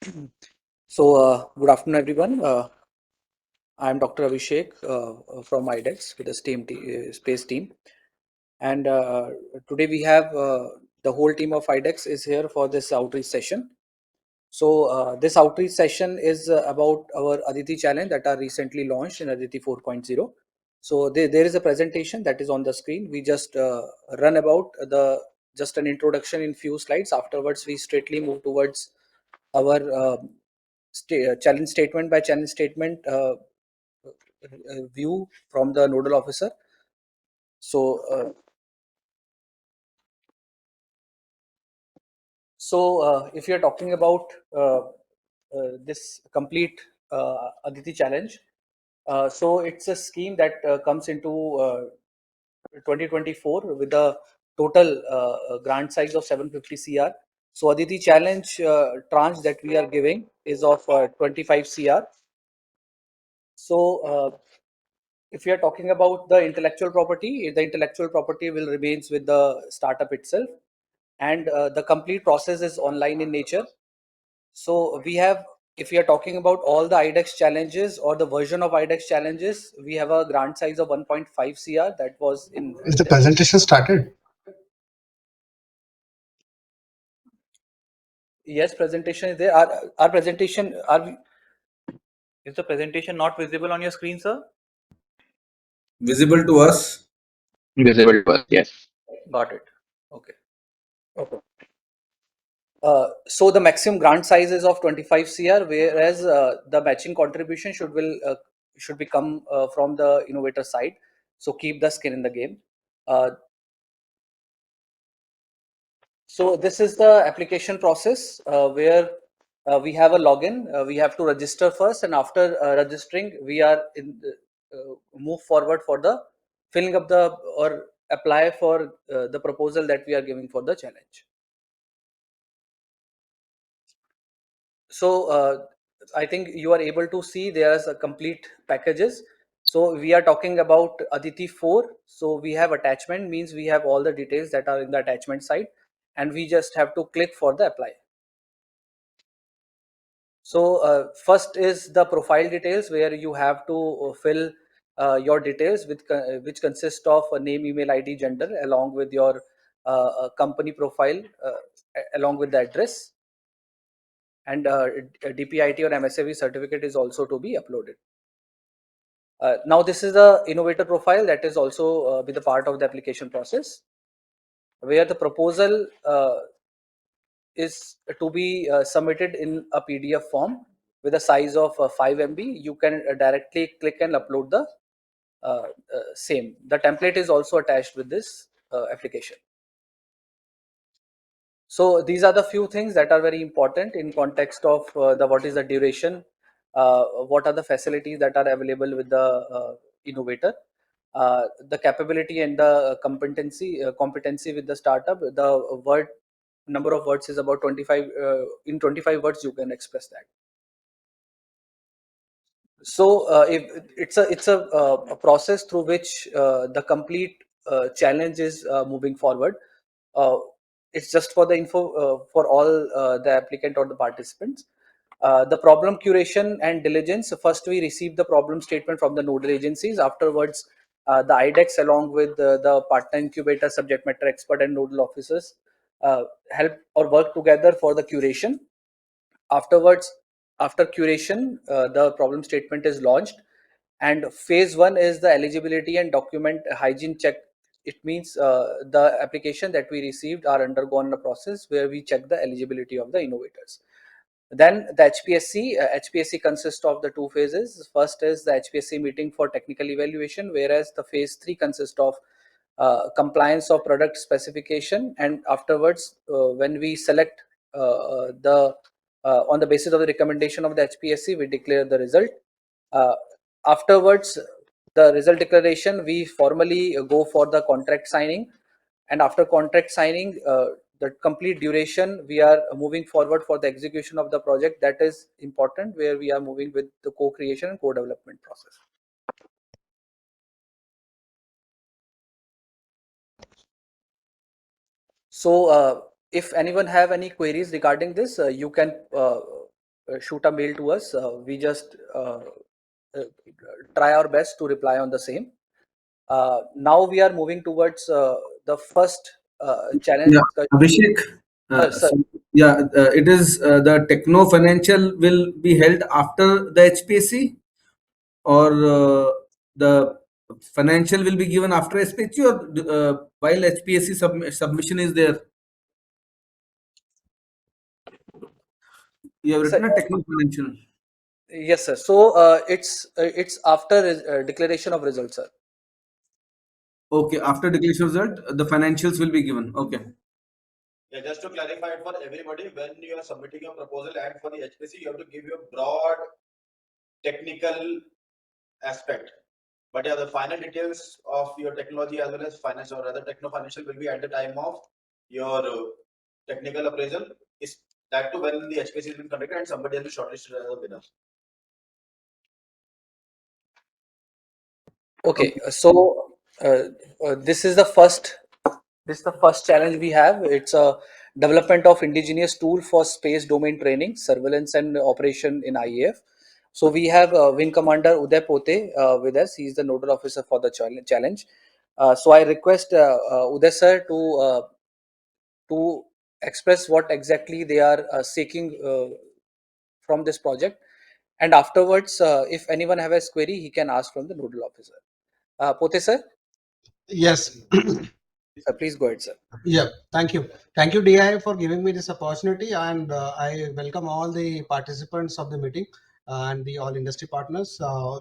Good afternoon, everyone. I'm Dr. Abhishek from iDEX with the space team, and today we have the whole team of iDEX is here for this outreach session. This outreach session is about our ADITI challenge that are recently launched in ADITI 4.0. So there is a presentation that is on the screen. We just run about just an introduction in few slides. Afterwards, we straightly move towards our challenge statement by challenge statement view from the nodal officer. So, uh, if you're talking about this complete Aditi challenge, so it's a scheme that comes into 2024 with a total grant size of 750 CR. So Aditi challenge tranche that we are giving is of 25 CR. So if you are talking about the intellectual property will remains with the startup itself, and the complete process is online in nature. So we have, if we are talking about all the iDEX challenges or the version of iDEX challenges, we have a grant size of 1.5 CR that was in. Is the presentation started? Yes, presentation is there. Our presentation Is the presentation not visible on your screen, sir? Visible to us. Visible to us, yes. Got it. Okay. Okay. So the maximum grant size is of 25 CR, whereas the matching contribution should become from the innovator side. So keep the skin in the game. So this is the application process where we have a login. We have to register first, and after registering, we are move forward for the filling up the or apply for the proposal that we are giving for the challenge. So I think you are able to see there is a complete packages. So we are talking about Aditi 4. So we have attachment, means we have all the details that are in the attachment side, and we just have to click for the apply. So first is the profile details, where you have to fill your details which consist of a name, email ID, gender, along with your company profile, along with the address, and a DPIT or MSAV certificate is also to be uploaded. Now this is the innovator profile that is also be the part of the application process, where the proposal is to be submitted in a PDF form with a size of 5 MB. You can directly click and upload the same. The template is also attached with this application. So these are the few things that are very important in context of the what is the duration, what are the facilities that are available with the innovator, the capability and the competency with the startup. The word number of words is about 25. In 25 words, you can express that. So if it's a process through which the complete challenge is moving forward. Uh, it's just for the info for all the applicant or the participants. The problem curation and diligence. First, we receive the problem statement from the nodal agencies. Afterwards, the iDEX along with the partner incubator, subject matter expert, and nodal officers help or work together for the curation. Afterwards, after curation, the problem statement is launched, and phase one is the eligibility and document hygiene check. It means the application that we received are undergone a process where we check the eligibility of the innovators. Then the HPSC. HPSC consists of the two phases. First is the HPSC meeting for technical evaluation, whereas the phase 3 consists of compliance of product specification, and afterwards when we select the on the basis of the recommendation of the HPSC, we declare the result. Uh, Afterwards, the result declaration, we formally go for the contract signing, and after contract signing, the complete duration, we are moving forward for the execution of the project. That is important, where we are moving with the co-creation and co-development process. So if anyone have any queries regarding this, you can shoot a mail to us, we just try our best to reply on the same. Now we are moving towards the first challenge Yeah, discussion. Abhishek. Sir, It is the techno financial will be held after the HPSC, or the financial will be given after HPSC, or while HPSC submission is there. You have sir, written a techno financial. yes, sir. So it's after declaration of results, sir. Okay, after declaration result, the financials will be given. Okay. Yeah, just to clarify it for everybody, when you are submitting your proposal and for the HPC, you have to give your broad technical aspect. But yeah, the final details of your technology as well as finance or other techno-financial will be at the time of your technical appraisal. Is that to when the HPC has been conducted and somebody has been shortlisted as a winner. Okay, so this is the first. This is the first challenge we have. It's a development of indigenous tool for space domain training, surveillance, and operation in IAF. So we have Wing Commander Uday Pote with us. He is the nodal officer for the challenge. So I request Uday sir to express what exactly they are seeking from this project, and afterwards, if anyone have a query, he can ask from the nodal officer. Pote sir, Yes. please go ahead, sir. Yeah. Thank you. Thank you, DI, for giving me this opportunity. And I welcome all the participants of the meeting and the all industry partners.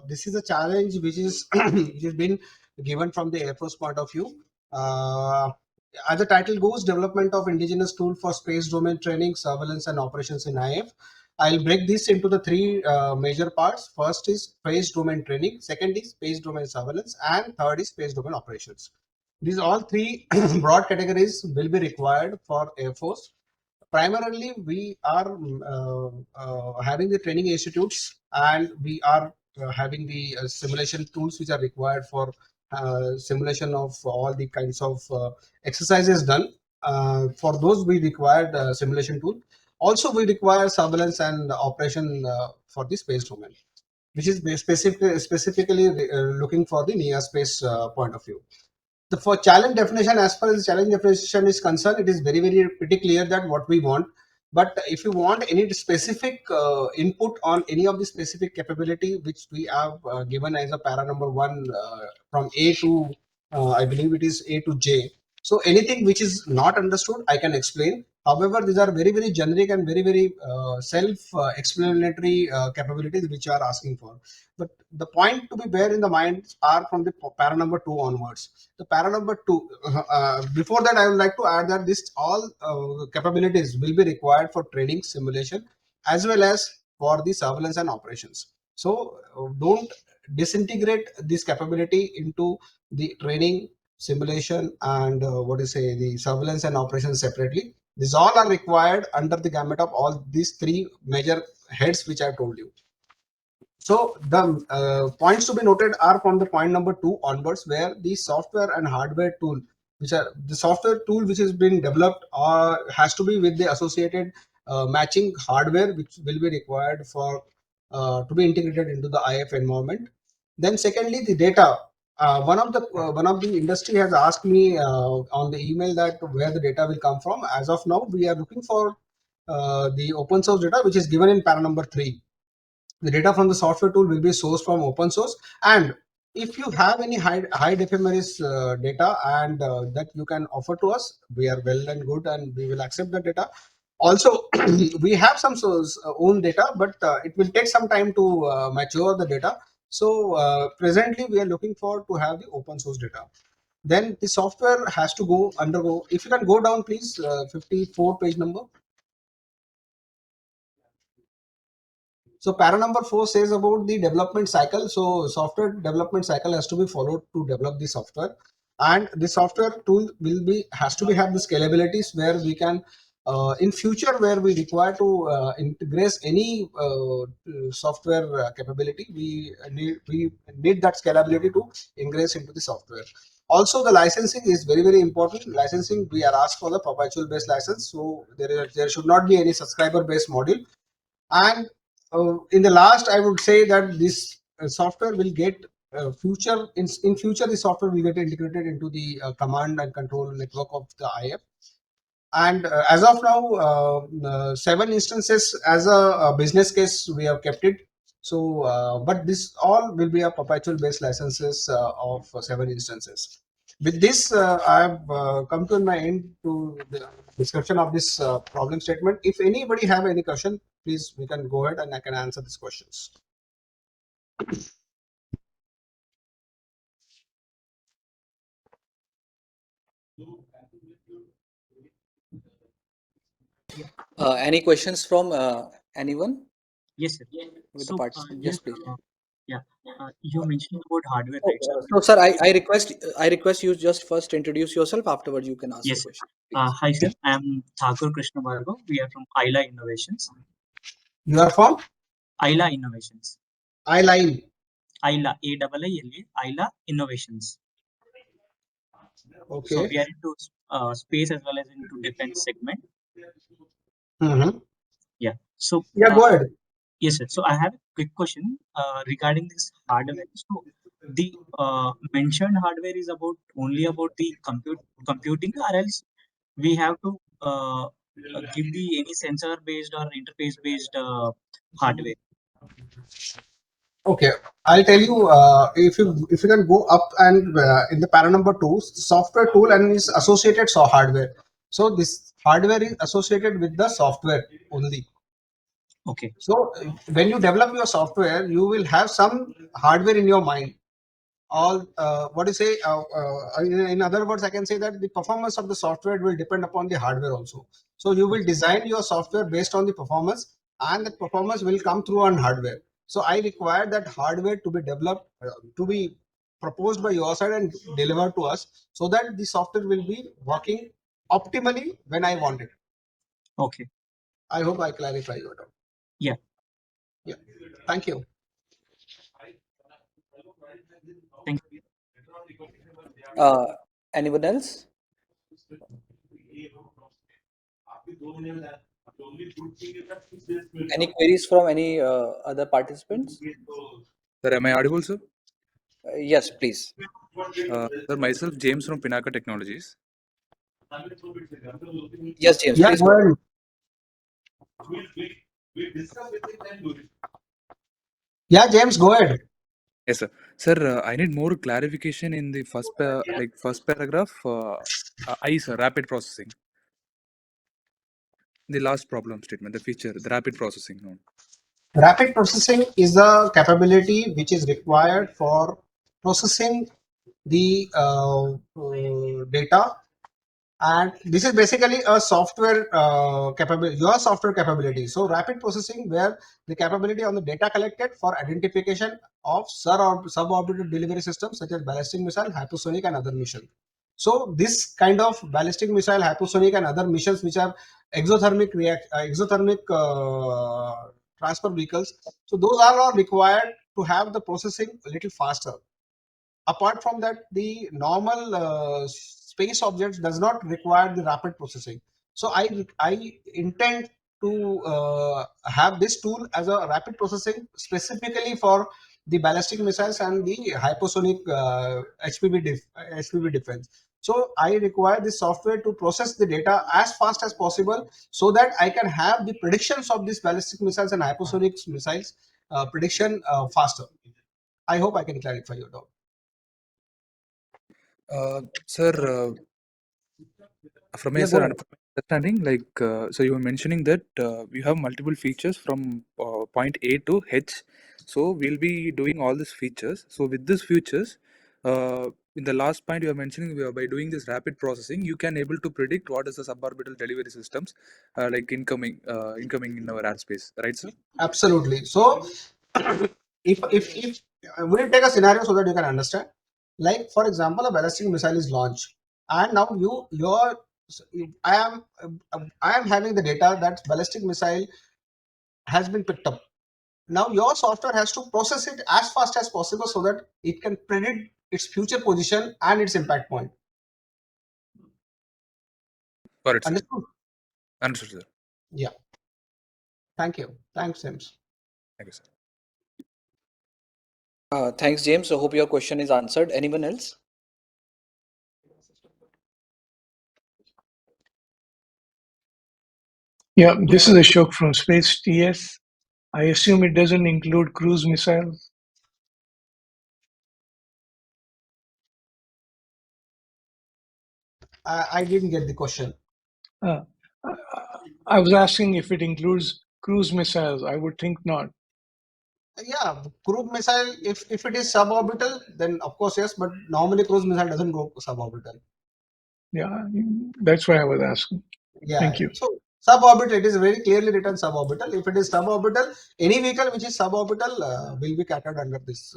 This is a challenge which is which has been given from the Air Force point of view. Uh, as the title goes, development of indigenous tool for space domain training, surveillance, and operations in IF. I'll break this into the three major parts. First is space domain training, second is space domain surveillance, and third is space domain operations. These all three broad categories will be required for Air Force. Primarily, we are having the training institutes, and we are having the simulation tools which are required for simulation of all the kinds of exercises done. For those, we required simulation tool. Also, we require surveillance and operation for the space domain, which is specifically looking for the near space point of view. The for challenge definition, as far as the challenge definition is concerned, it is very pretty clear that what we want. But if you want any specific input on any of the specific capability which we have given as a para number one, from A to I believe it is A to J. So anything which is not understood, I can explain. However, these are very generic and very self explanatory capabilities which you are asking for. But the point to be bear in the mind are from the para number two onwards. The para number two, before that, I would like to add that this all capabilities will be required for training, simulation, as well as for the surveillance and operations. So don't disintegrate this capability into the training, simulation, and what you say, the surveillance and operations separately. These all are required under the gamut of all these three major heads which I told you. So the points to be noted are from the point number two onwards, where the software and hardware tool, which are the software tool which has been developed, has to be with the associated matching hardware, which will be required for to be integrated into the IF environment. Then, secondly, the data. One of the industry has asked me on the email that where the data will come from. As of now, we are looking for the open source data, which is given in para number three. The data from the software tool will be sourced from open source, and if you have any high ephemeris data and that you can offer to us, we are well and good, and we will accept that data. Also, we have some source, own data, but it will take some time to mature the data. So presently we are looking for to have the open source data. Then the software has to go undergo, if you can go down please, 54 page number. So para number four says about the development cycle. So software development cycle has to be followed to develop the software, and the software tool will be has to be have the scalabilities where we can in future where we require to integrate any software capability, we need that scalability to ingress into the software. Also, the licensing is very important. Licensing, we are asked for the perpetual based license, so there should not be any subscriber based module. And in the last, I would say that this software will get in future, the software will get integrated into the command and control network of the IF. And as of now, 7 instances as a business case we have kept it. So, but this all will be a perpetual based licenses of 7 instances. With this, I have come to my end to the description of this problem statement. If anybody have any question, please we can go ahead and I can answer these questions. Any questions from anyone Yes, sir. with the So, participant? yes, Yes, please. yeah, you mentioned about hardware, So, right, sir? sir, I request you just first introduce yourself. Afterwards, you can ask your Yes, sir. question, please. Hi, sir. I'm Thakur Krishna Bhargav. We are from ILA Innovations. You are from ILA Innovations. iLine. ILA, AIILA, ILA Innovations. So Okay. we are into space as well as into defense segment. Mm-hmm. Yeah. So, Yeah, go ahead. yes, sir. So I have a quick question regarding this hardware. So the mentioned hardware is only about the computing, or else we have to give the any sensor based or interface based hardware. Okay, I'll tell you if you can go up and in the para number 2, software tool and its associated hardware. So this hardware is associated with the software only. Okay. So when you develop your software, you will have some hardware in your mind. All what do you say? In other words, I can say that the performance of the software will depend upon the hardware also. So you will design your software based on the performance, and the performance will come through on hardware. So I require that hardware to be developed, to be proposed by your side and delivered to us, so that the software will be working optimally when I want it. Okay. I hope I clarify your doubt. Yeah. Yeah. Thank you. Thank you. Anyone else? Any queries from any other participants? Sir, am I audible, sir? Yes, please. Sir, myself, James from Pinaka Technologies. Yes, James, Yeah, please go go. ahead. Yeah, James, go ahead. Yes, sir. Sir, I need more clarification in the first paragraph. I, sir, rapid processing. The last problem statement, the feature, the rapid processing. No. Rapid processing is the capability which is required for processing the data, and this is basically a software capability, your software capability. So rapid processing, where the capability on the data collected for identification of suborbital delivery systems such as ballistic missile, hypersonic, and other missions. So this kind of ballistic missile, hypersonic, and other missions which are exothermic transfer vehicles, so those are all required to have the processing a little faster. Apart from that, the normal space objects does not require the rapid processing. So I intend to have this tool as a rapid processing specifically for the ballistic missiles and the hypersonic HPV defense. So I require this software to process the data as fast as possible, so that I can have the predictions of these ballistic missiles and hypersonic missiles prediction faster. I hope I can clarify your doubt. Sir, from Yeah, a go sir ahead. understanding, so you were mentioning that we have multiple features from point A to H. So we'll be doing all these features. So with these features, in the last point you are mentioning, by doing this rapid processing, you can able to predict what is the suborbital delivery systems like incoming in our airspace, right, sir? Absolutely. So, if we'll take a scenario so that you can understand. Like for example, a ballistic missile is launched, and now I am having the data that ballistic missile has been picked up. Now your software has to process it as fast as possible so that it can predict its future position and its impact point. Got it, sir. Understood? Understood, sir. Yeah. Thank you. Thanks, Sims. Thank you, sir. Thanks, James. I hope your question is answered. Anyone else? Yeah, this is Ashok from Space TS. I assume it doesn't include cruise missiles. I didn't get the question. Uh, I was asking if it includes cruise missiles. I would think not. Yeah, cruise missile, if it is suborbital, then of course yes, but normally cruise missile doesn't go suborbital. Yeah, that's why I was asking. Yeah, Thank you. so suborbital, it is very clearly written suborbital. If it is suborbital, any vehicle which is suborbital will be catered under this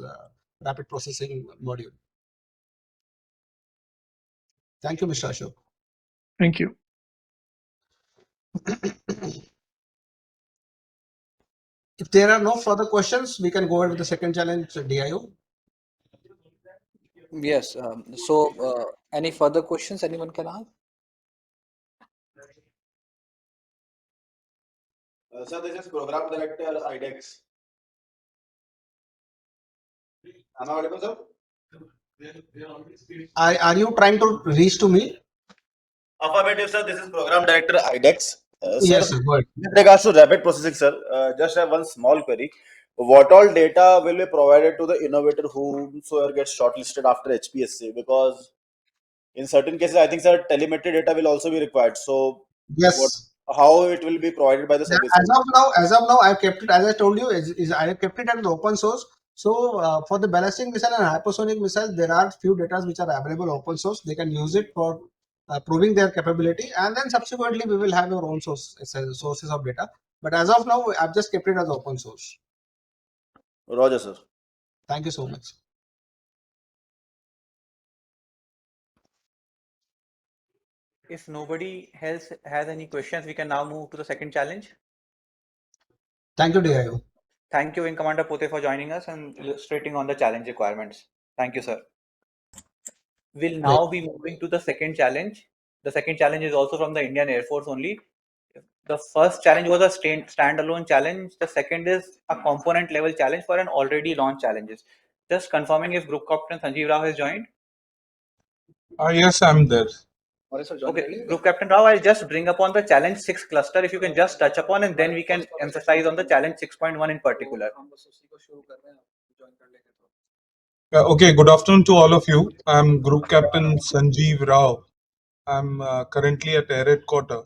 rapid processing module. Thank you, Mr. Ashok. Thank you. If there are no further questions, we can go ahead with the second challenge, DIO. Yes. Any further questions anyone can ask? Sir, this is Program Director iDEX. Am I audible, sir? Are you trying to reach to me? Affirmative, sir. This is Program Director iDEX. Sir, Yes, sir, go ahead. with regards to rapid processing, sir, just have one small query. What all data will be provided to the innovator whomsoever gets shortlisted after HPSC? Because in certain cases, I think, sir, telemetry data will also be required. So, what, Yes. how it will be provided by the service? As of now, I've kept it, as I told you, is I have kept it as open source. So for the ballistic missile and hypersonic missile, there are few data which are available open source. They can use it for proving their capability, and then subsequently we will have our own sources of data. But as of now, I've just kept it as open source. Roger, sir. Thank you so much. If nobody else has any questions, we can now move to the second challenge. Thank you, DIO. Thank you, Wing Commander Pote, for joining us and illustrating on the challenge requirements. Thank you, sir. We'll now be moving to the second challenge. The second challenge is also from the Indian Air Force only. The first challenge was a standalone challenge. The second is a component level challenge for an already launched challenges. Just confirming if Group Captain Sanjeev Rao has joined. Yes, I'm there. Okay, Group Captain Rao, I'll just bring upon the challenge 6 cluster if you can just touch upon, and then we can emphasize on the challenge 6.1 in particular. Okay, good afternoon to all of you. I'm Group Captain Sanjeev Rao. I'm currently at Air Headquarters,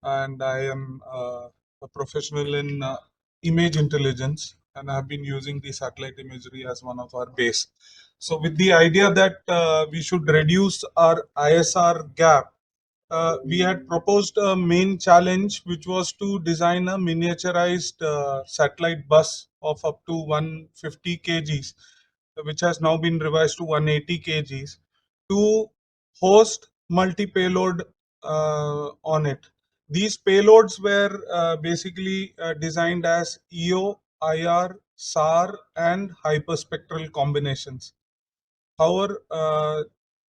and I am a professional in image intelligence, and I've been using the satellite imagery as one of our base. So with the idea that we should reduce our ISR gap, we had proposed a main challenge, which was to design a miniaturized satellite bus of up to 150 kgs, which has now been revised to 180 kgs, to host multi-payload on it. These payloads were basically designed as EO, IR, SAR, and hyperspectral combinations. However,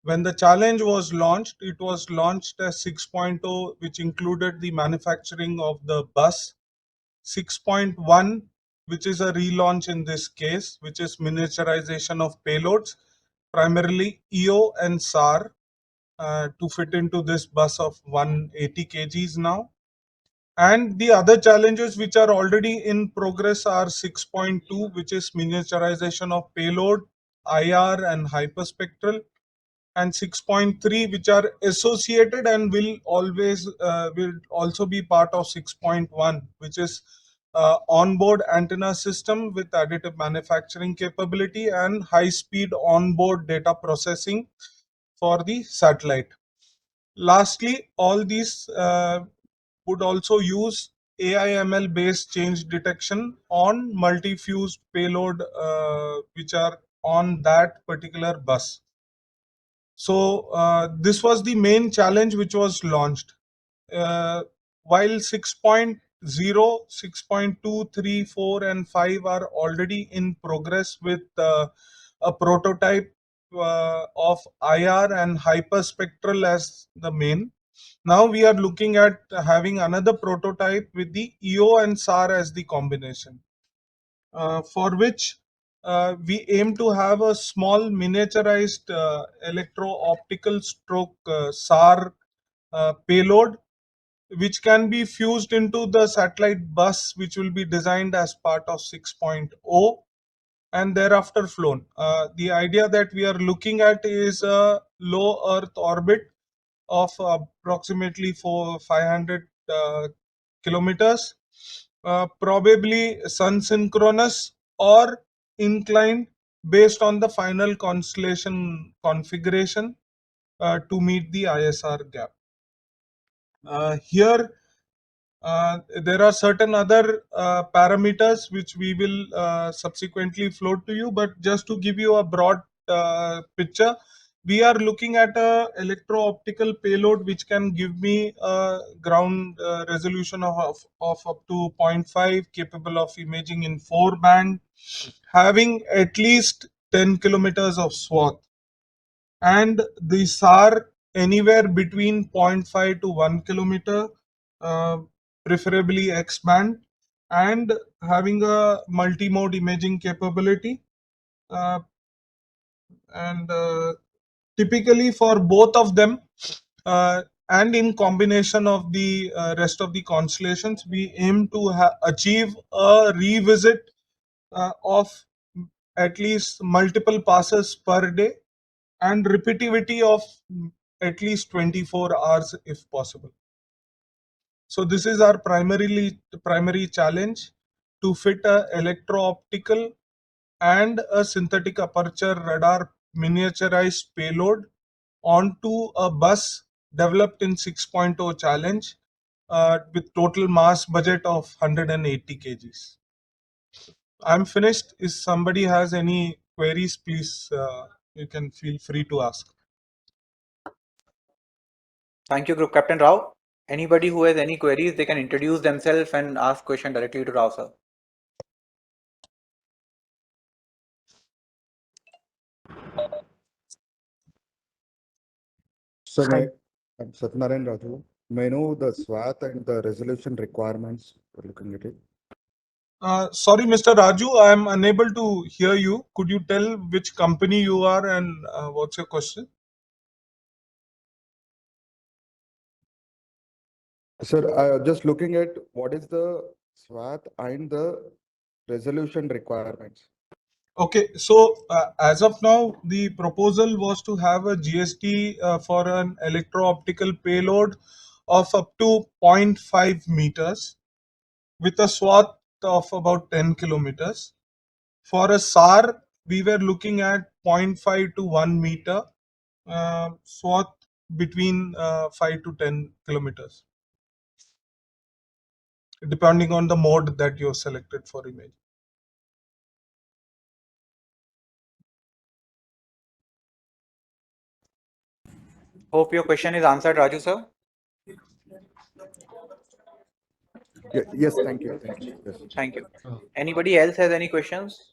when the challenge was launched, it was launched as 6.0, which included the manufacturing of the bus. 6.1, which is a relaunch in this case, which is miniaturization of payloads, primarily EO and SAR, to fit into this bus of 180 kgs now. And the other challenges which are already in progress are 6.2, which is miniaturization of payload, IR, and hyperspectral, and 6.3, which are associated and will also be part of 6.1, which is onboard antenna system with additive manufacturing capability and high speed onboard data processing for the satellite. Lastly, all these would also use AI/ML based change detection on multi-fused payload which are on that particular bus. So this was the main challenge which was launched. While 6.0, 6.2, 3, 4, and 5 are already in progress with a prototype of IR and hyperspectral as the main. Now we are looking at having another prototype with the EO and SAR as the combination. for which we aim to have a small miniaturized electro-optical stroke SAR payload, which can be fused into the satellite bus, which will be designed as part of 6.0 and thereafter flown. The idea that we are looking at is a low Earth orbit of approximately 500 kilometers, probably sun synchronous or inclined based on the final constellation configuration to meet the ISR gap. Here there are certain other parameters which we will subsequently float to you, but just to give you a broad picture, we are looking at a electro-optical payload which can give me a ground resolution of up to 0.5, capable of imaging in 4 band, having at least 10 kilometers of swath, and these are anywhere between 0.5 to 1 kilometer, uh, preferably X band, and having a multi-mode imaging capability. Uh, and typically for both of them, and in combination of the rest of the constellations, we aim to achieve a revisit of at least multiple passes per day and repeativity of at least 24 hours if possible. So this is our primary challenge, to fit a electro-optical and a synthetic aperture radar miniaturized payload onto a bus developed in 6.0 challenge with total mass budget of 180 kgs. I'm finished. If somebody has any queries, please you can feel free to ask. Thank you, Group Captain Rao. Anybody who has any queries, they can introduce themselves and ask question directly to Rao sir. So I'm Satnarayan Raju. May I know the swath and the resolution requirements for looking at it? Sorry, Mr. Raju, I am unable to hear you. Could you tell which company you are and what's your question? Sir, I was just looking at what is the swath and the resolution requirements. Okay, so as of now, the proposal was to have a GST for an electro-optical payload of up to 0.5 meters with a swath of about 10 kilometers. For a SAR, we were looking at 0.5 to 1 meter, swath between 5 to 10 kilometers, depending on the mode that you have selected for image. Hope your question is answered, Raju sir. Yes, thank you. Thank you. Yes. Thank you. Anybody else has any questions?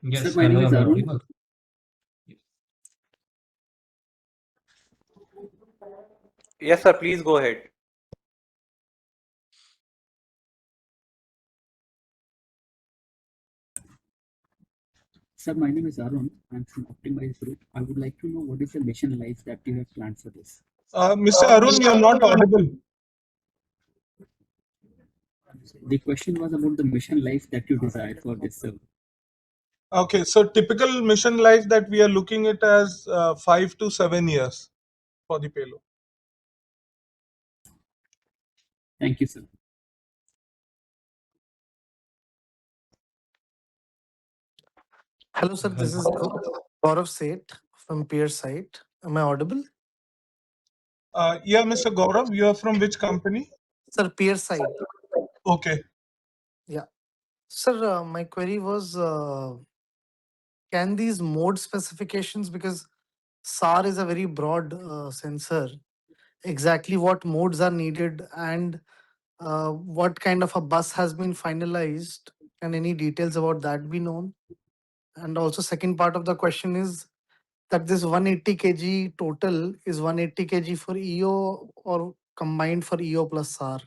Yes, sir, my name is Arun. Yes, sir. Please go ahead. Sir, my name is Arun. I'm from Optimized Group. I would like to know what is the mission life that you have planned for this. Mr. Arun, you're not audible. The question was about the mission life that you desire for this, sir. Okay, so typical mission life that we are looking at as 5 to 7 years for the payload. Thank you, sir. Hello, sir. This is Gaurav Seth from Peer Site. Am I audible? Yeah, Mr. Gaurav, you are from which company? Sir, Peer Site. Okay. Yeah. Sir, my query was can these mode specifications, because SAR is a very broad sensor, exactly what modes are needed and what kind of a bus has been finalized? Can any details about that be known? And also, second part of the question is that this 180 kg total is 180 kg for EO or combined for EO plus SAR?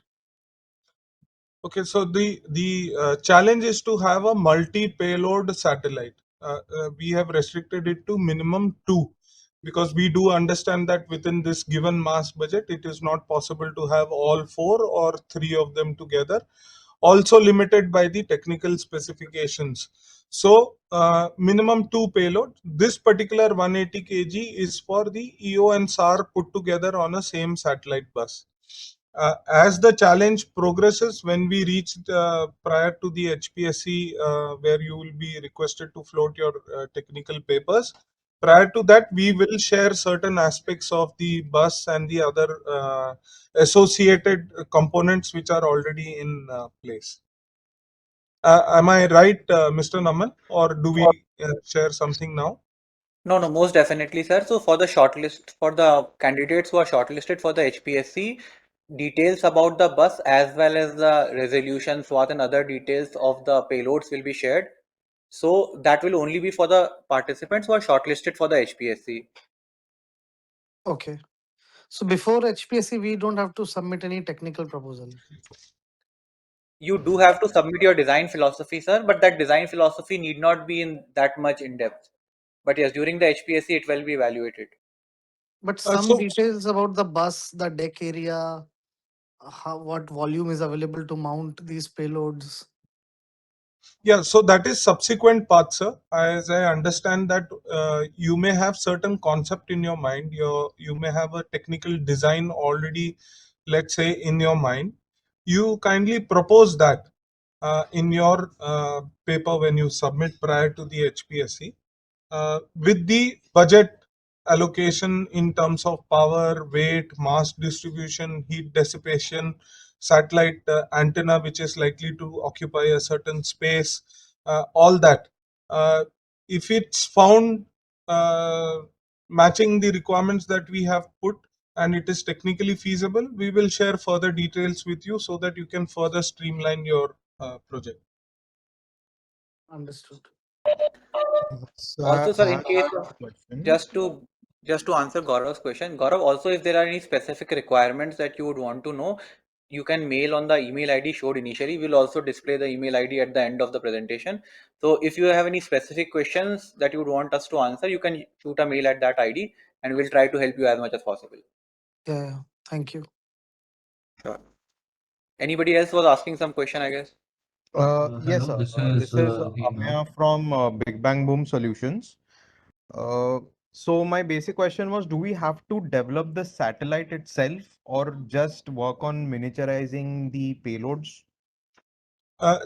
Okay, so the challenge is to have a multi-payload satellite. We have restricted it to minimum 2, because we do understand that within this given mass budget, it is not possible to have all 4 or 3 of them together. Also limited by the technical specifications. So minimum 2 payload. This particular 180 kg is for the EO and SAR put together on a same satellite bus. As the challenge progresses, when we reach prior to the HPSC, where you will be requested to float your technical papers, prior to that, we will share certain aspects of the bus and the other associated components which are already in place. Am I right, Mr. Naman, or do we share something now? No, no, most definitely, sir. So for the shortlist, for the candidates who are shortlisted for the HPSC, details about the bus as well as the resolution, SWAT and other details of the payloads will be shared. So that will only be for the participants who are shortlisted for the HPSC. Okay. So before HPSC, we don't have to submit any technical proposal. You do have to submit your design philosophy, sir, but that design philosophy need not be in that much in depth. But yes, during the HPSC, it will be evaluated. But some So details about the bus, the deck area, what volume is available to mount these payloads. yeah, so that is subsequent path, sir. As I understand that you may have certain concept in your mind. You may have a technical design already, let's say, in your mind. You kindly propose that in your paper when you submit prior to the HPSC, with the budget allocation in terms of power, weight, mass distribution, heat dissipation, satellite antenna which is likely to occupy a certain space, all that. Uh, if it's found matching the requirements that we have put and it is technically feasible, we will share further details with you so that you can further streamline your project. Understood. So Also, I sir, in have case a of question. just to just to answer Gaurav's question, Gaurav, also if there are any specific requirements that you would want to know, you can mail on the email ID showed initially. We'll also display the email ID at the end of the presentation. So if you have any specific questions that you would want us to answer, you can shoot a mail at that ID and we'll try to help you as much as possible. Yeah. Thank you. Sure. Anybody else was asking some question, I guess? Yes, Hello, sir. this This is is Hima. Amya from Big Bang Boom Solutions. Uh, so my basic question was, do we have to develop the satellite itself or just work on miniaturizing the payloads?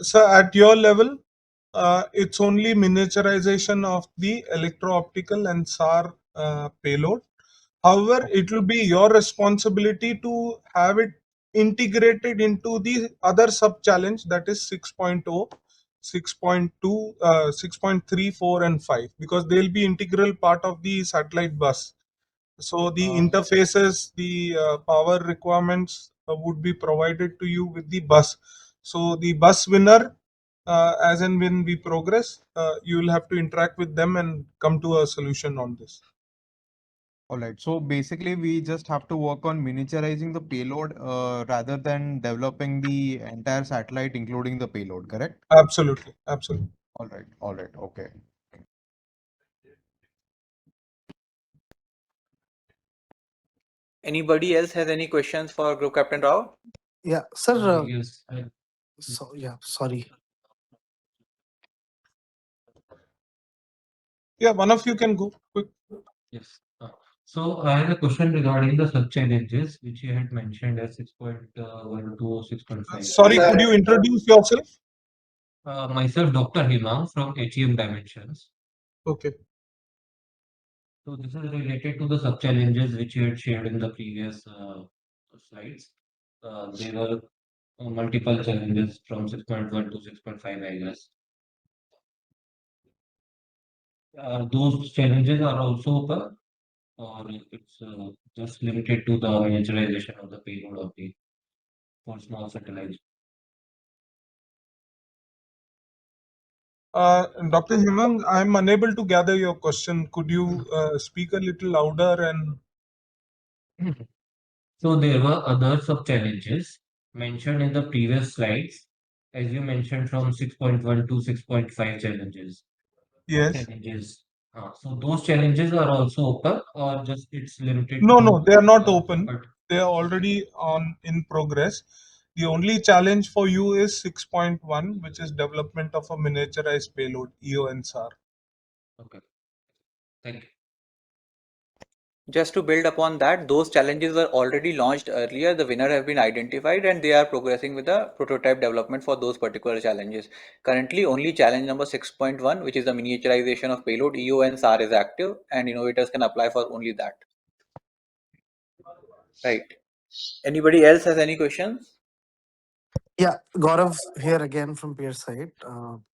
So at your level, it's only miniaturization of the electro-optical and SAR payload. However, it will be your responsibility to have it integrated into the other sub-challenge, that is 6.0, 6.2, 6.3, 4 and 5, because they'll be integral part of the satellite bus. So the interfaces, the power requirements would be provided to you with the bus. So the bus winner, as and when we progress, you will have to interact with them and come to a solution on this. All right. So basically, we just have to work on miniaturizing the payload rather than developing the entire satellite, including the payload, correct? Absolutely, absolutely. All right. All right. Okay. Anybody else has any questions for Group Captain Rao? Yeah, sir. Yes, So yeah, sorry. Yeah, one of you can go quick. yes. So I have a question regarding the sub-challenges which you had mentioned as 6.1 to 6.5. Sorry, could you introduce yourself? Myself, Dr. Hima from HEM Dimensions. Okay. So this is related to the sub-challenges which you had shared in the previous slides. There were multiple challenges from 6.1 to 6.5, I guess. Those challenges are also open, or it's just limited to the miniaturization of the payload of the for small satellites. Dr. Himang, I'm unable to gather your question. Could you speak a little louder and So there were other sub challenges mentioned in the previous slides as you mentioned, from 6.1 to 6.5 challenges. Yes. So those challenges are also open, or just it's limited No, to they are not open. but They are already in progress. The only challenge for you is 6.1, which is development of a miniaturized payload, EO and SAR. okay. Thank you. Just to build upon that, those challenges were already launched earlier. The winner have been identified and they are progressing with the prototype development for those particular challenges. Currently, only challenge number 6.1, which is the miniaturization of payload, EO and SAR is active, and innovators can apply for only that. Right. Anybody else has any questions? Yeah, Gaurav here again from peer side.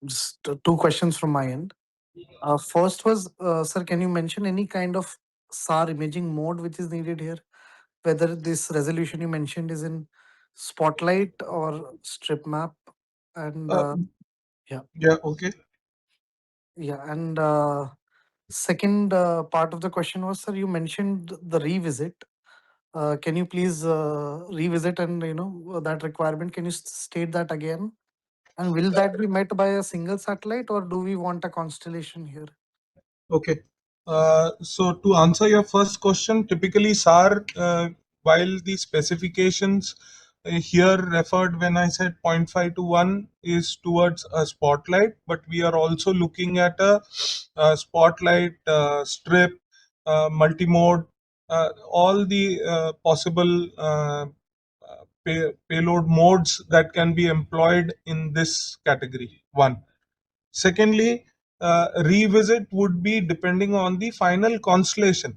Just two questions from my end. First was, sir, can you mention any kind of SAR imaging mode which is needed here? Whether this resolution you mentioned is in spotlight or strip map, and yeah, Yeah, okay. yeah, and second part of the question was, sir, you mentioned the revisit. Can you please revisit and that requirement? Can you state that again? And will that be met by a single satellite, or do we want a constellation here? Okay. So to answer your first question, typically SAR, while the specifications here referred when I said 0.5 to 1 is towards a spotlight, but we are also looking at a spotlight, strip, multimode, all the possible payload modes that can be employed in this category. One. Secondly, revisit would be depending on the final constellation.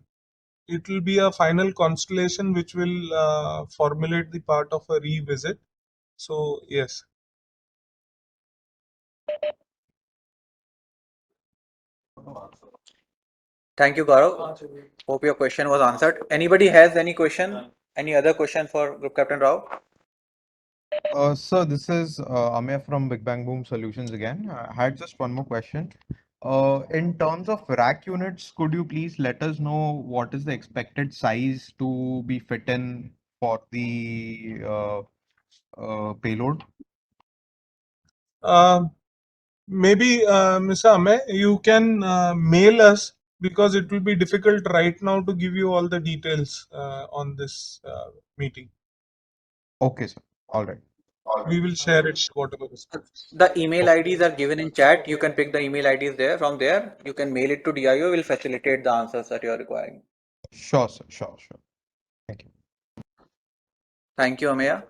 It will be a final constellation which will formulate the part of a revisit. So yes. Thank you, Gaurav. Hope your question was answered. Anybody has any question? Any other question for Group Captain Rao? Sir, this is Amir from Big Bang Boom Solutions again. I had just one more question. In terms of rack units, could you please let us know what is the expected size to be fit in for the payload? Maybe Mr. Ame, you can mail us, because it will be difficult right now to give you all the details on this meeting. Okay, sir. All right. We will share it, whatever is. The email IDs are given in chat. You can pick the email IDs there. From there, you can mail it to DIO. Will facilitate the answers that you are requiring. Sure, sir. Sure, sure. Thank you. Thank you, Ameya.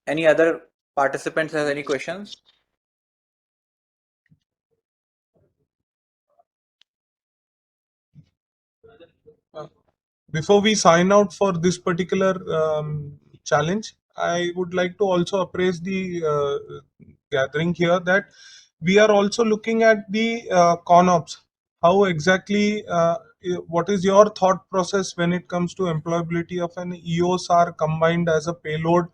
Any other participants has any questions? Before we sign out for this particular challenge, I would like to also appraise the gathering here that we are also looking at the ConOps. How exactly, what is your thought process when it comes to employability of an EOSR combined as a payload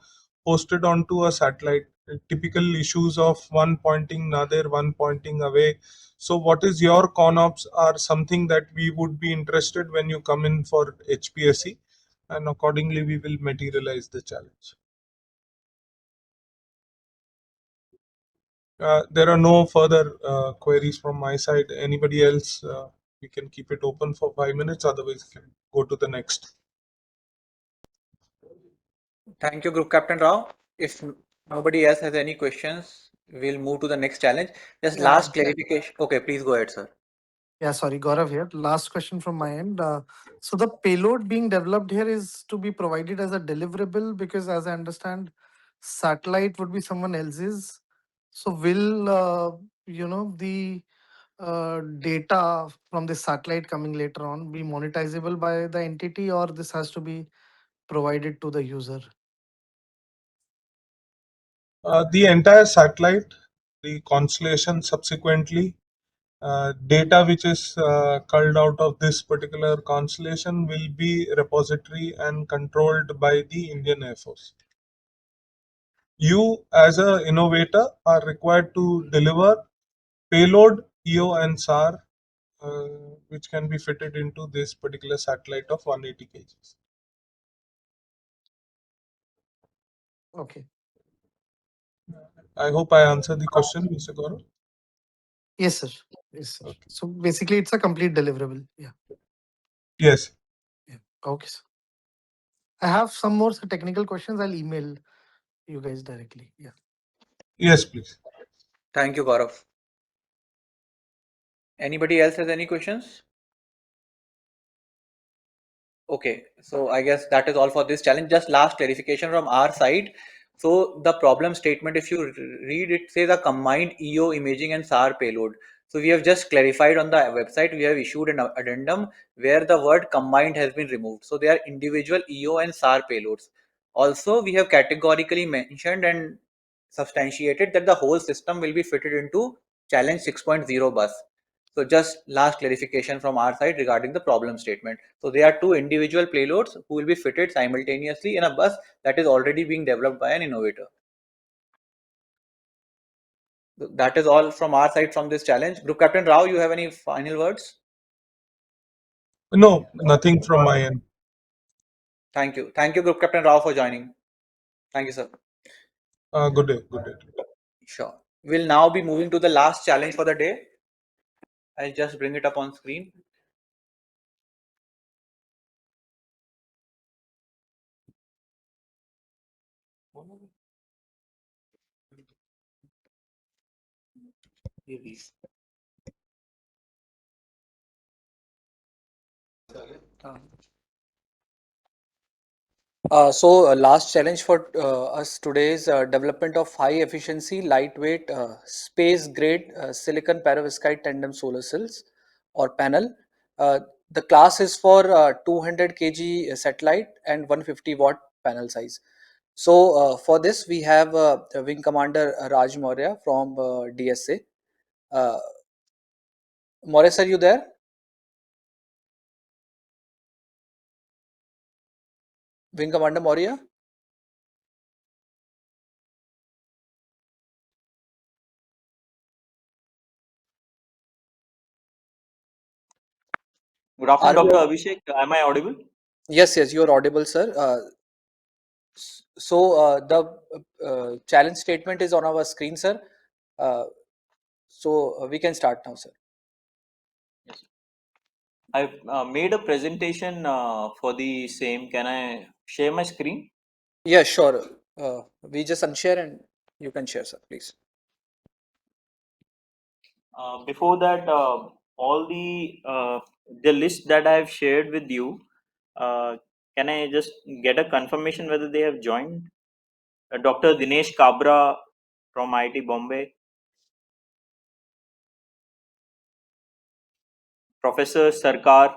hosted onto a satellite? Typical issues of one pointing another, one pointing away. So what is your ConOps are something that we would be interested when you come in for HPSC, and accordingly we will materialize the challenge. There are no further queries from my side. Anybody else? We can keep it open for 5 minutes, otherwise we can go to the next. Thank you, Group Captain Rao. If nobody else has any questions, we'll move to the next challenge. Just Yeah. last clarification. Okay, please go ahead, sir. Yeah, sorry, Gaurav here. Last question from my end. So the payload being developed here is to be provided as a deliverable, because as I understand, satellite would be someone else's. So will the data from the satellite coming later on be monetizable by the entity, or this has to be provided to the user? The entire satellite, the constellation subsequently, data which is culled out of this particular constellation will be repository and controlled by the Indian Air Force. You as an innovator are required to deliver payload, EO and SAR, which can be fitted into this particular satellite of 180 kgs. Okay. I hope I answered the question, Mr. Gaurav. Yes, sir. Yes, sir. Okay. So basically, it's a complete deliverable. Yeah. Yes. Yeah. Okay, sir. I have some more technical questions. I'll email you guys directly. Yeah. Yes, please. Thank you, Gaurav. Anybody else has any questions? Okay, so I guess that is all for this challenge. Just last clarification from our side. So the problem statement, if you read it, says a combined EO imaging and SAR payload. So we have just clarified on the website, we have issued an addendum where the word combined has been removed. So they are individual EO and SAR payloads. Also, we have categorically mentioned and substantiated that the whole system will be fitted into challenge 6.0 bus. So just last clarification from our side regarding the problem statement. So there are two individual payloads who will be fitted simultaneously in a bus that is already being developed by an innovator. So that is all from our side from this challenge. Group Captain Rao, you have any final words? No, nothing from my end. Thank you. Thank you, Group Captain Rao, for joining. Thank you, sir. Good day. Good day. Sure. We'll now be moving to the last challenge for the day. I'll just bring it up on screen. Last challenge for us today is development of high efficiency, lightweight, space grade silicon-perovskite tandem solar cells or panel. The class is for 200 kg satellite and 150-watt panel size. So for this we have Wing Commander Raj Maurya from DSA. Uh, Maurya, are you there? Wing Commander Maurya? Good afternoon, Are we? Dr. Abhishek. Am I audible? Yes, yes, you are audible, sir. The challenge statement is on our screen, sir. We can start now, sir. Yes. I've made a presentation for the same. Can I share my screen? Yeah, sure. We just unshare and you can share, sir, please. Before that, all the list that I have shared with you, can I just get a confirmation whether they have joined? Dr. Dinesh Kabra from IIT Bombay, Professor Sarkar.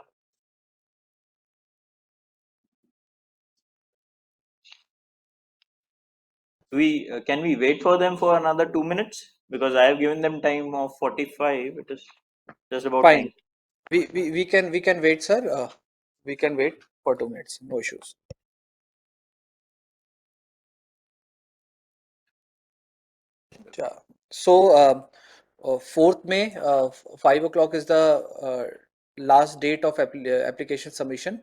Can we wait for them for another 2 minutes, because I have given them time of 45. It is just about Fine. 9. We can wait, sir. We can wait for 2 minutes. No issues. Yeah. So 4th May, 5 o'clock is the last date of application submission.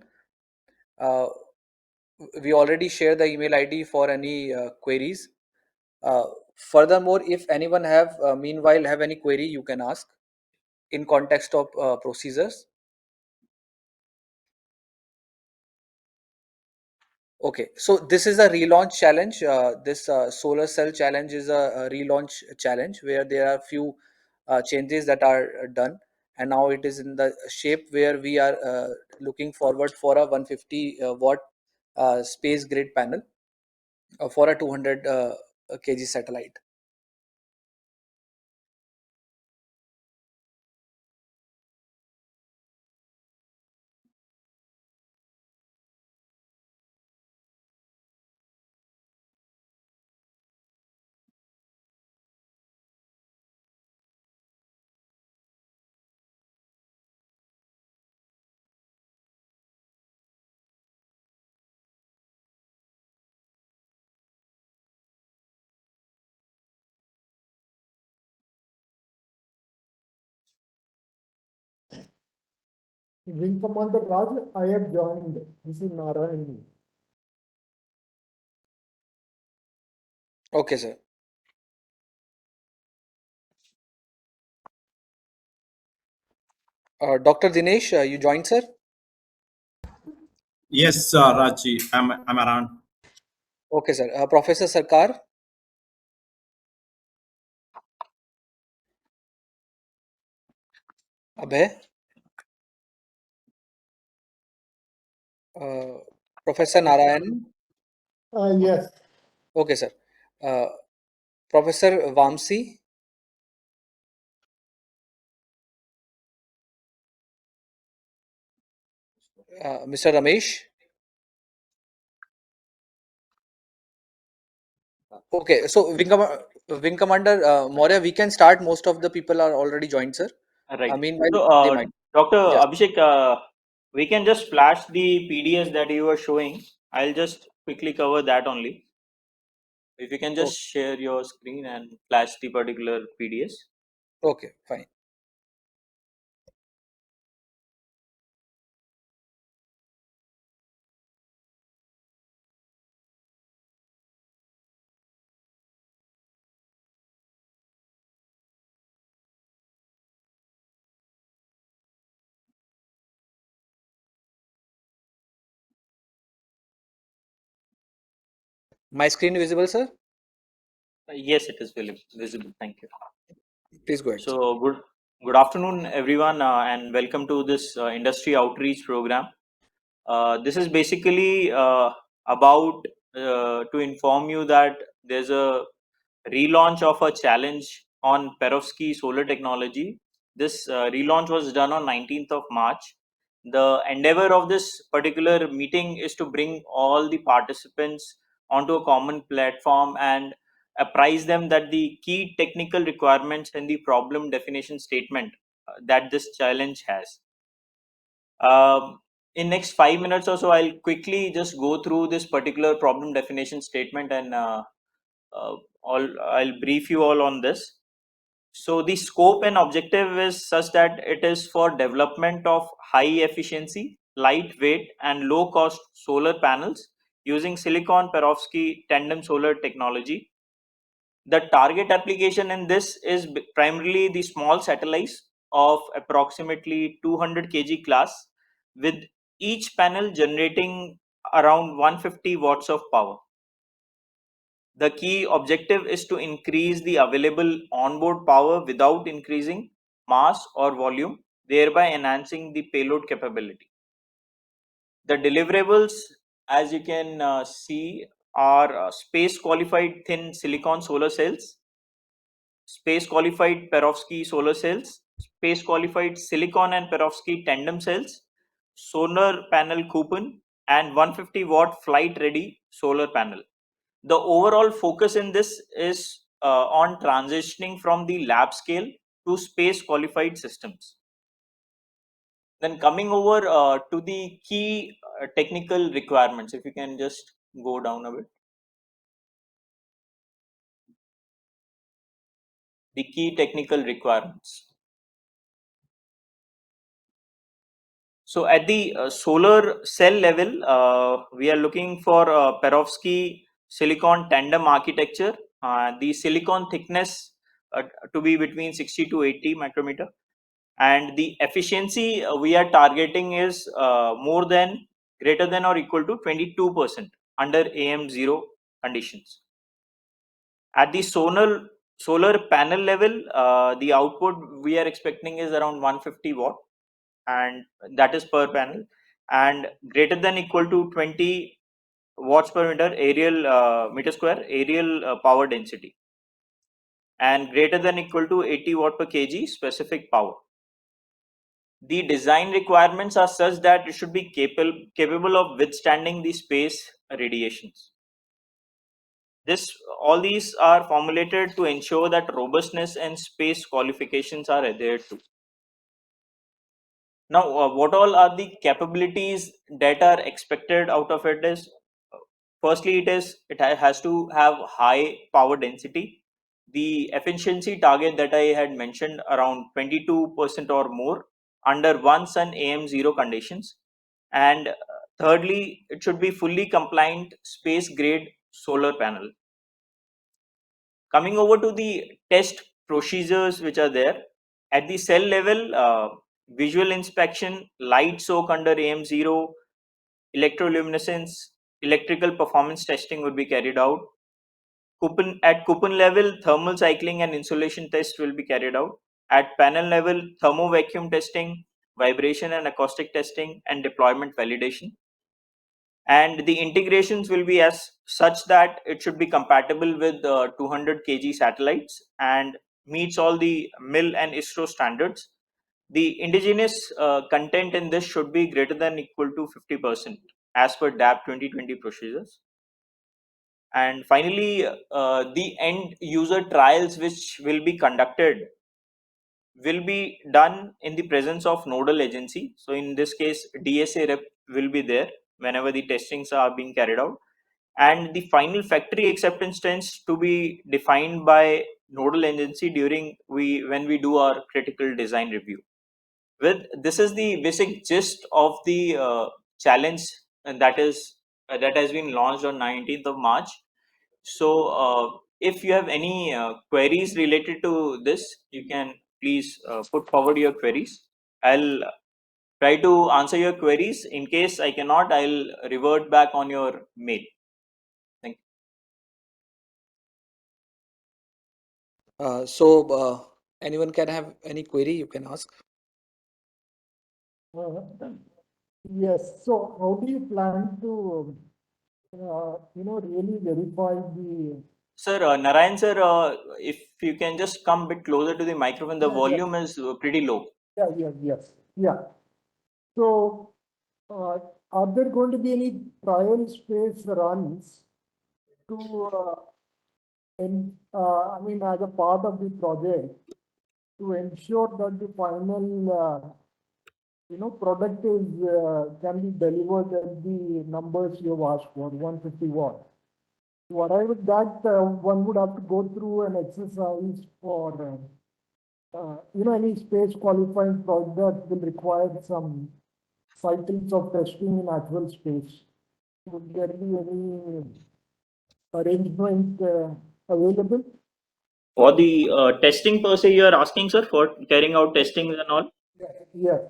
We already shared the email ID for any queries. Furthermore, if anyone have meanwhile have any query, you can ask in context of procedures. Okay, so this is a relaunch challenge. This solar cell challenge is a relaunch challenge where there are few changes that are done, and now it is in the shape where we are looking forward for a 150 watt space grid panel for a 200 kg satellite. Wing Commander Raj, I have joined. This is Narayan. Okay, sir. Dr. Dinesh, you joined, sir? Yes, Raji, I'm around. Okay, sir. Professor Sarkar? Abhay? Professor Narayan? Yes. Okay, sir. Uh, Professor Vamsi? Mr. Ramesh? Okay, so Wing Commander Maurya, we can start. Most of the people are already joined, sir. Right. Meanwhile, So, they might. Dr. Yes. Abhishek, we can just flash the PDS that you were showing. I'll just quickly cover that only. If you can just share your screen and flash the particular PDS. Okay, fine. My screen visible, sir? Yes, it is visible. Thank you. Please go ahead, sir. So, good afternoon, everyone, and welcome to this industry outreach program. This is basically about to inform you that there's a relaunch of a challenge on Perovsky solar technology. This relaunch was done on 19th of March. The endeavor of this particular meeting is to bring all the participants onto a common platform and apprise them that the key technical requirements and the problem definition statement that this challenge has. In next 5 minutes or so, I'll quickly just go through this particular problem definition statement and I'll brief you all on this. So the scope and objective is such that it is for development of high efficiency, lightweight and low cost solar panels using Silicon-Perovskite tandem solar technology. The target application in this is primarily the small satellites of approximately 200 kg class, with each panel generating around 150 watts of power. The key objective is to increase the available onboard power without increasing mass or volume, thereby enhancing the payload capability. The deliverables, as you can see, are space qualified thin silicon solar cells, space qualified perovsky solar cells, space qualified silicon and perovsky tandem cells, solar panel coupon, and 150-watt flight ready solar panel. The overall focus in this is on transitioning from the lab scale to space qualified systems. Then coming over to the key technical requirements, if you can just go down a bit. The key technical requirements. So at the solar cell level, we are looking for Perovsky silicon tandem architecture. The silicon thickness to be between 60 to 80 micrometer, and the efficiency we are targeting is more than, greater than or equal to 22% under AM0 conditions. At the solar panel level, the output we are expecting is around 150 watt, and that is per panel, and greater than equal to 20 watts per meter aerial meter square aerial power density, and greater than equal to 80 watt per kg specific power. The design requirements are such that it should be capable of withstanding the space radiations. All these are formulated to ensure that robustness and space qualifications are adhered to. Now, what all are the capabilities that are expected out of it is, firstly, it has to have high power density. The efficiency target that I had mentioned, around 22% or more under 1 sun AM0 conditions. And thirdly, it should be fully compliant space grade solar panel. Coming over to the test procedures which are there at the cell level, visual inspection, light soak under AM0, electroluminescence, electrical performance testing would be carried out. At coupon level, thermal cycling and insulation tests will be carried out. At panel level, thermo vacuum testing, vibration and acoustic testing, and deployment validation. And the integrations will be as such that it should be compatible with 200 kg satellites and meets all the MIL and ISRO standards. The indigenous content in this should be greater than equal to 50% as per DAP 2020 procedures. And finally, the end user trials which will be conducted will be done in the presence of nodal agency. So in this case, DSA rep will be there whenever the testings are being carried out. And the final factory acceptance tends to be defined by nodal agency during when we do our critical design review. With this is the basic gist of the challenge, and that has been launched on 19th of March. So if you have any queries related to this, you can please put forward your queries. I'll try to answer your queries. In case I cannot, I'll revert back on your mail. Thank you. So anyone can have any query, you can ask. Yes. So how do you plan to, really verify the? Sir, Narayan sir, if you can just come a bit closer to the microphone, the volume is pretty low. Yeah. So, are there going to be any trial space runs to, as a part of the project to ensure that the final, product is can be delivered at the numbers you have asked for, 150 watt. To arrive at that, one would have to go through an exercise for, any space qualifying product will require some cycles of testing in actual space. Would there be any arrangement available? For the testing per se, you are asking, sir, for carrying out testings and all? Yes.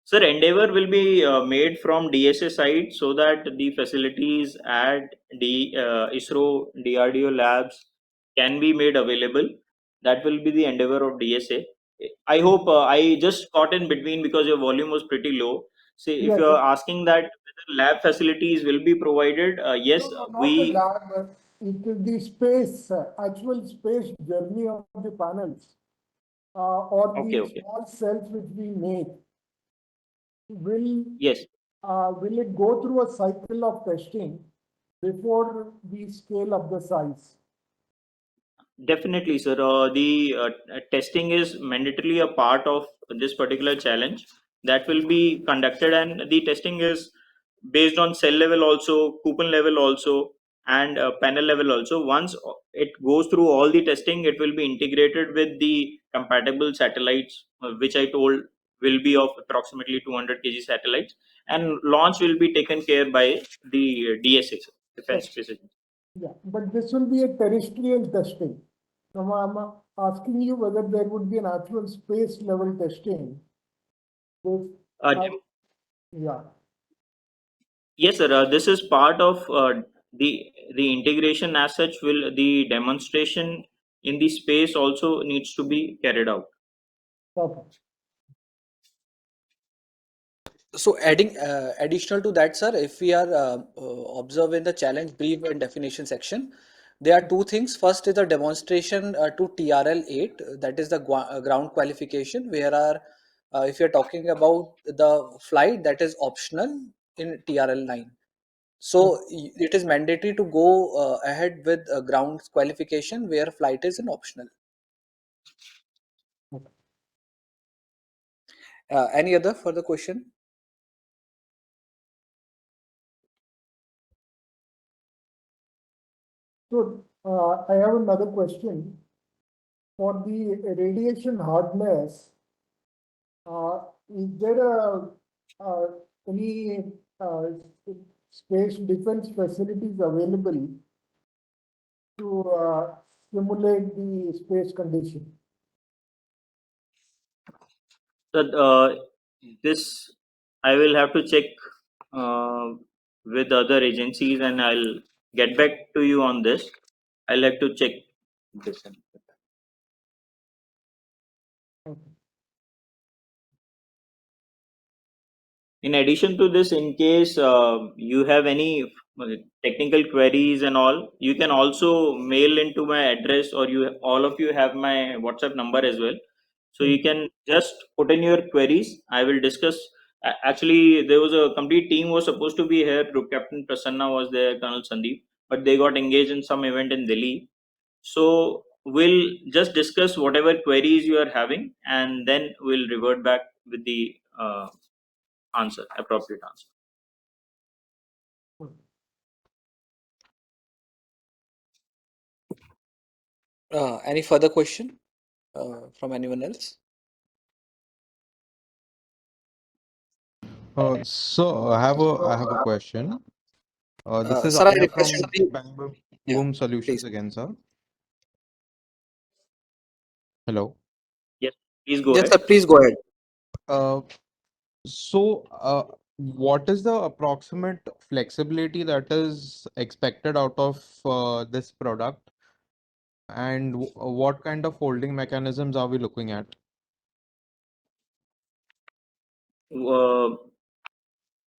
Sir, endeavor will be made from DSA side so that the facilities at ISRO, DRDO labs can be made available. That will be the endeavor of DSA. I hope I just caught in between because your volume was pretty low. See, if Yes. you are asking that whether lab facilities will be provided, yes, No, not the we. lab. It is the space, actual space journey of the panels, or Okay, the okay. small cells which we make. Yes. Will it go through a cycle of testing before we scale up the size? Definitely, sir. The testing is mandatorily a part of this particular challenge that will be conducted, and the testing is based on cell level also, coupon level also, and panel level also. Once it goes through all the testing, it will be integrated with the compatible satellites, which I told will be of approximately 200 kg satellites, and launch will be taken care by the DSA, Defense Space Agency. Yeah, but this will be a terrestrial testing. Now I'm asking you whether there would be an actual space level testing. Yeah. Yes, sir. This is part of the integration as such. Will the demonstration in the space also needs to be carried out? Okay. So adding additional to that, sir, if we are observing the challenge brief and definition section, there are two things. First is the demonstration to TRL 8, that is the ground qualification, where if you're talking about the flight, that is optional in TRL 9. So it is mandatory to go ahead with ground qualification where flight is an optional. Any other further question? So I have another question. For the radiation hardness, is there any space defense facilities available to simulate the space condition? So this I will have to check with other agencies, and I'll get back to you on this. I'll have to check this. In addition to this, in case you have any technical queries and all, you can also mail into my address, or you all of you have my WhatsApp number as well. So you can just put in your queries. I will discuss. Actually, there was a complete team was supposed to be here. Group Captain Prasanna was there, Colonel Sandeep, but they got engaged in some event in Delhi. So we'll just discuss whatever queries you are having, and then we'll revert back with the appropriate answer. Any further question from anyone else? So I have a question. This is Sir, I Amaya request from you. Bang Yeah, Boom please. Solutions again, sir. Hello. Yes, please go Yes, sir. ahead. Please go ahead. Uh, what is the approximate flexibility that is expected out of this product, and what kind of folding mechanisms are we looking at? Uh,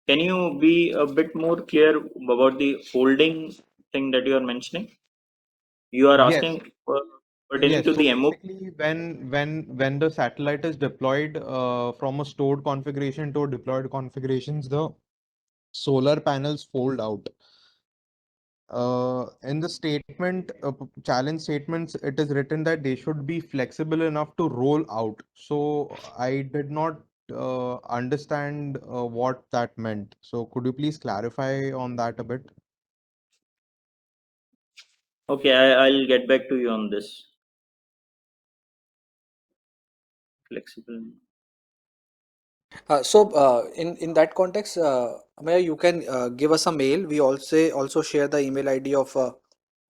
can you be a bit more clear about the holding thing that you are mentioning? You are Yes. asking pertaining Yes. to So the MOP. basically, when the satellite is deployed from a stored configuration to deployed configurations, the solar panels fold out. In the statement, challenge statements, it is written that they should be flexible enough to roll out. So I did not understand what that meant. So could you please clarify on that a bit? Okay, I'll get back to you on this. Flexible. In that context, Amaya, you can give us a mail. We also share the email ID of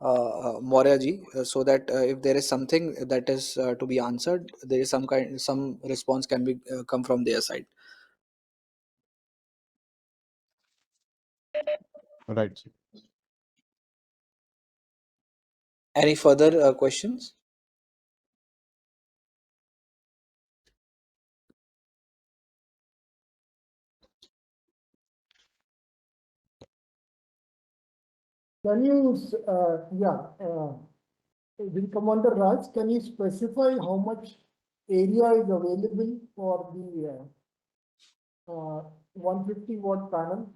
Maurya ji, so that if there is something that is to be answered, there is some response can be come from their side. Right. Any further questions? Can you, Wing Commander Raj, can you specify how much area is available for the 150-watt panel?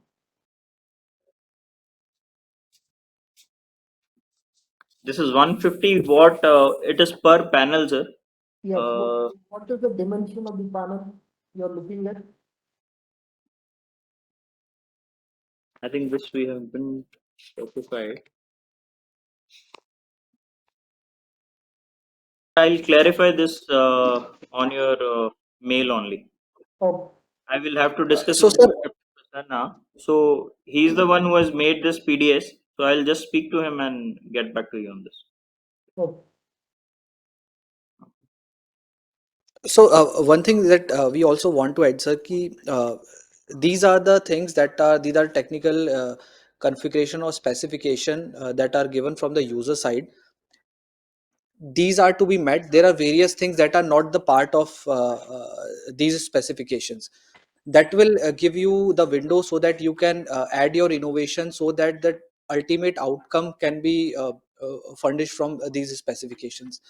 This is 150 watt. It is per panel, sir. Yes. What is the dimension of the panel you're looking at? I think this we have been specified. I'll clarify this on your mail only. Oh. I will have to discuss So, with sir, Captain Prasanna. So he's the one who has made this PDS. So I'll just speak to him and get back to you on this. Oh. One thing that we also want to add, sir, these are the things these are technical configuration or specification that are given from the user side. These are to be met. There are various things that are not the part of these specifications that will give you the window so that you can add your innovation, so that the ultimate outcome can be furnished from these specifications.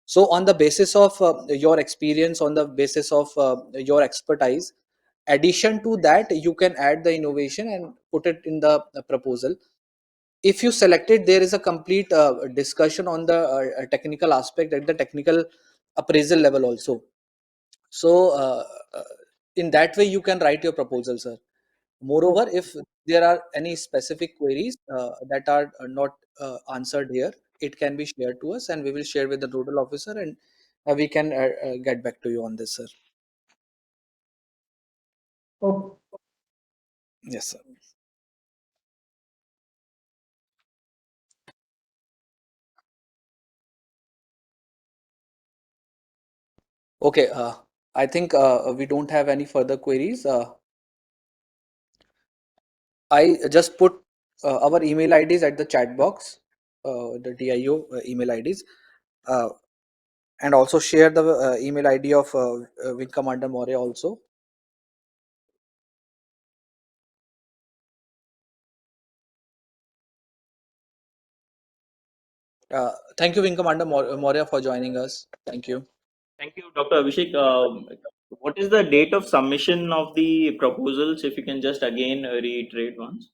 So on the basis of your experience, on the basis of your expertise, addition to that, you can add the innovation and put it in the proposal. If you select it, there is a complete discussion on the technical aspect at the technical appraisal level also. So uh, in that way you can write your proposal, sir. Moreover, if there are any specific queries that are not answered here, it can be shared to us and we will share with the nodal officer, and we can get back to you on this, sir. Oh. Yes, sir. Okay. I think we don't have any further queries. I just put our email IDs at the chat box, the DIO email IDs, and also share the email ID of Wing Commander Moria also. Thank you, Wing Commander Moria, for joining us. Thank you. Thank you, Dr. Abhishek. What is the date of submission of the proposals? If you can just again reiterate once.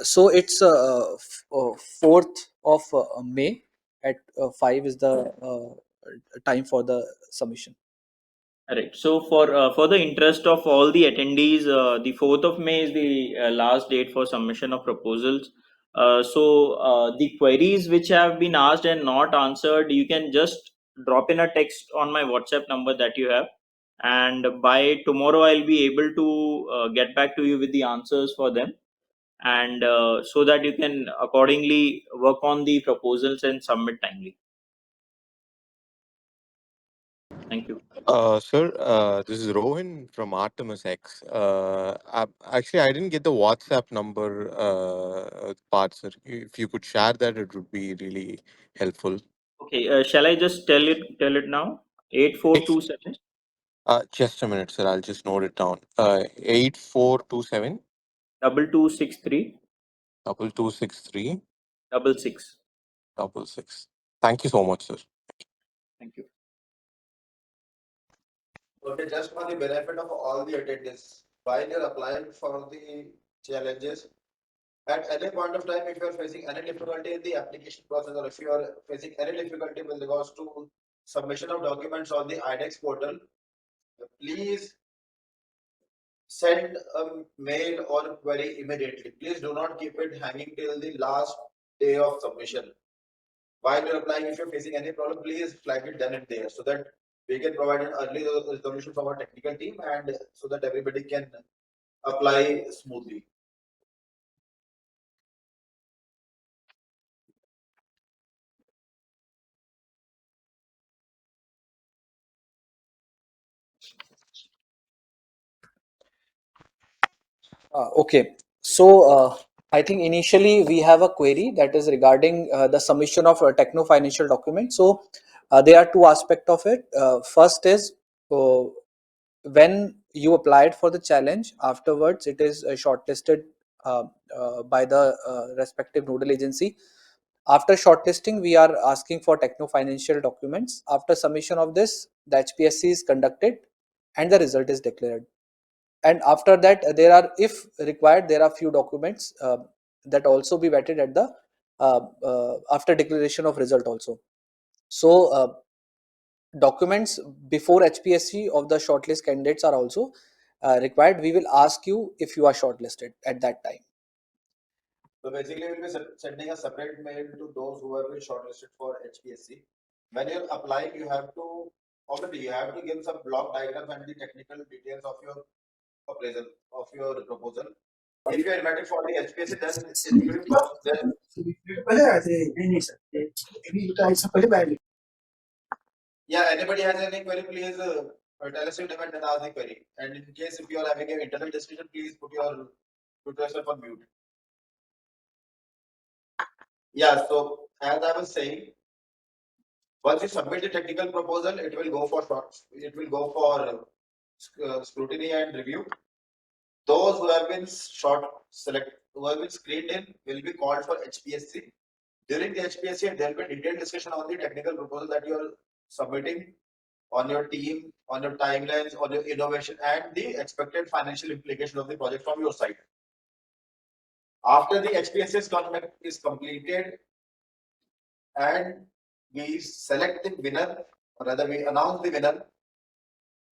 So it's 4th of May at 5 is the time for the submission. Right. So for the interest of all the attendees, the 4th of May is the last date for submission of proposals. So the queries which have been asked and not answered, you can just drop in a text on my WhatsApp number that you have, and by tomorrow I'll be able to get back to you with the answers for them, and so that you can accordingly work on the proposals and submit timely. Thank you. Sir, this is Rohan from Artemis X. Actually, I didn't get the WhatsApp number part, sir. If you could share that, it would be really helpful. Okay, shall I just tell it now? 8427 Just a minute, sir. I'll just note it down. 8427 2263 2263 66. 66. Thank you so much, sir. Thank you. Okay, just for the benefit of all the attendees, while you're applying for the challenges, at any point of time, if you are facing any difficulty in the application process, or if you are facing any difficulty with regards to submission of documents on the iDEX portal, please send a mail or query immediately. Please do not keep it hanging till the last day of submission. While you're applying, if you're facing any problem, please flag it then and there, so that we can provide an early resolution from our technical team, and so that everybody can apply smoothly. Okay, so I think initially we have a query that is regarding the submission of a techno financial document. So there are two aspects of it. First is when you applied for the challenge, afterwards it is shortlisted by the respective nodal agency. After shortlisting, we are asking for techno financial documents. After submission of this, the HPSC is conducted and the result is declared. And after that, there are, if required, there are few documents that also be vetted at the after declaration of result also. So documents before HPSC of the shortlist candidates are also required. We will ask you if you are shortlisted at that time. So basically, we'll be sending a separate mail to those who have been shortlisted for HPSC. When you're applying, you have to give some block diagram and the technical details of your appraisal of your proposal. If you are invited for the HPSC, then it will be possible. Yeah, anybody has any query, please tell us your name and then ask the query. And in case if you are having an internal discussion, please put yourself on mute. Yeah, so as I was saying, once you submit the technical proposal, it will go for scrutiny and review. Those who have been who have been screened in, will be called for HPSC. During the HPSC, there will be detailed discussion on the technical proposal that you are submitting, on your team, on your timelines, on your innovation, and the expected financial implication of the project from your side. After the HPSC is completed and we select the winner, or rather we announce the winner,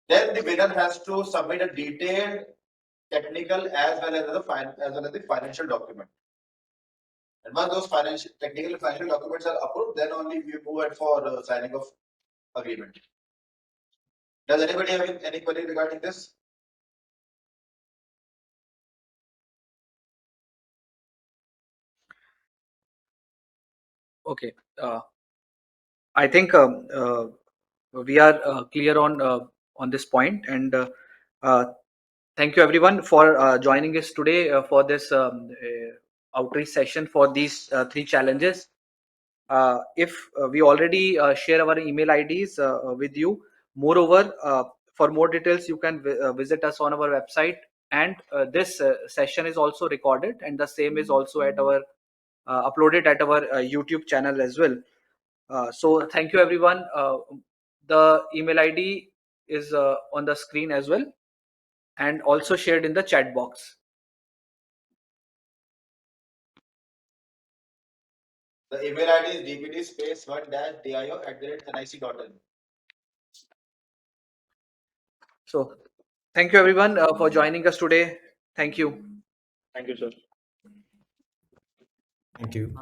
then the winner has to submit a detailed technical as well as the financial document. And once those technical and financial documents are approved, then only we move it for signing of agreement. Does anybody have any query regarding this? Okay, I think we are clear on on this point. And uh, thank you everyone for joining us today for this outreach session for these three challenges. If we already share our email IDs with you, moreover, for more details, you can visit us on our website. And this session is also recorded, and the same is also at our uploaded at our YouTube channel as well. So thank you everyone. The email ID is on the screen as well, and also shared in the chat box. The email ID is dpt-1-dio@nic.in. So thank you everyone for joining us today. Thank you. Thank you, sir. Thank you.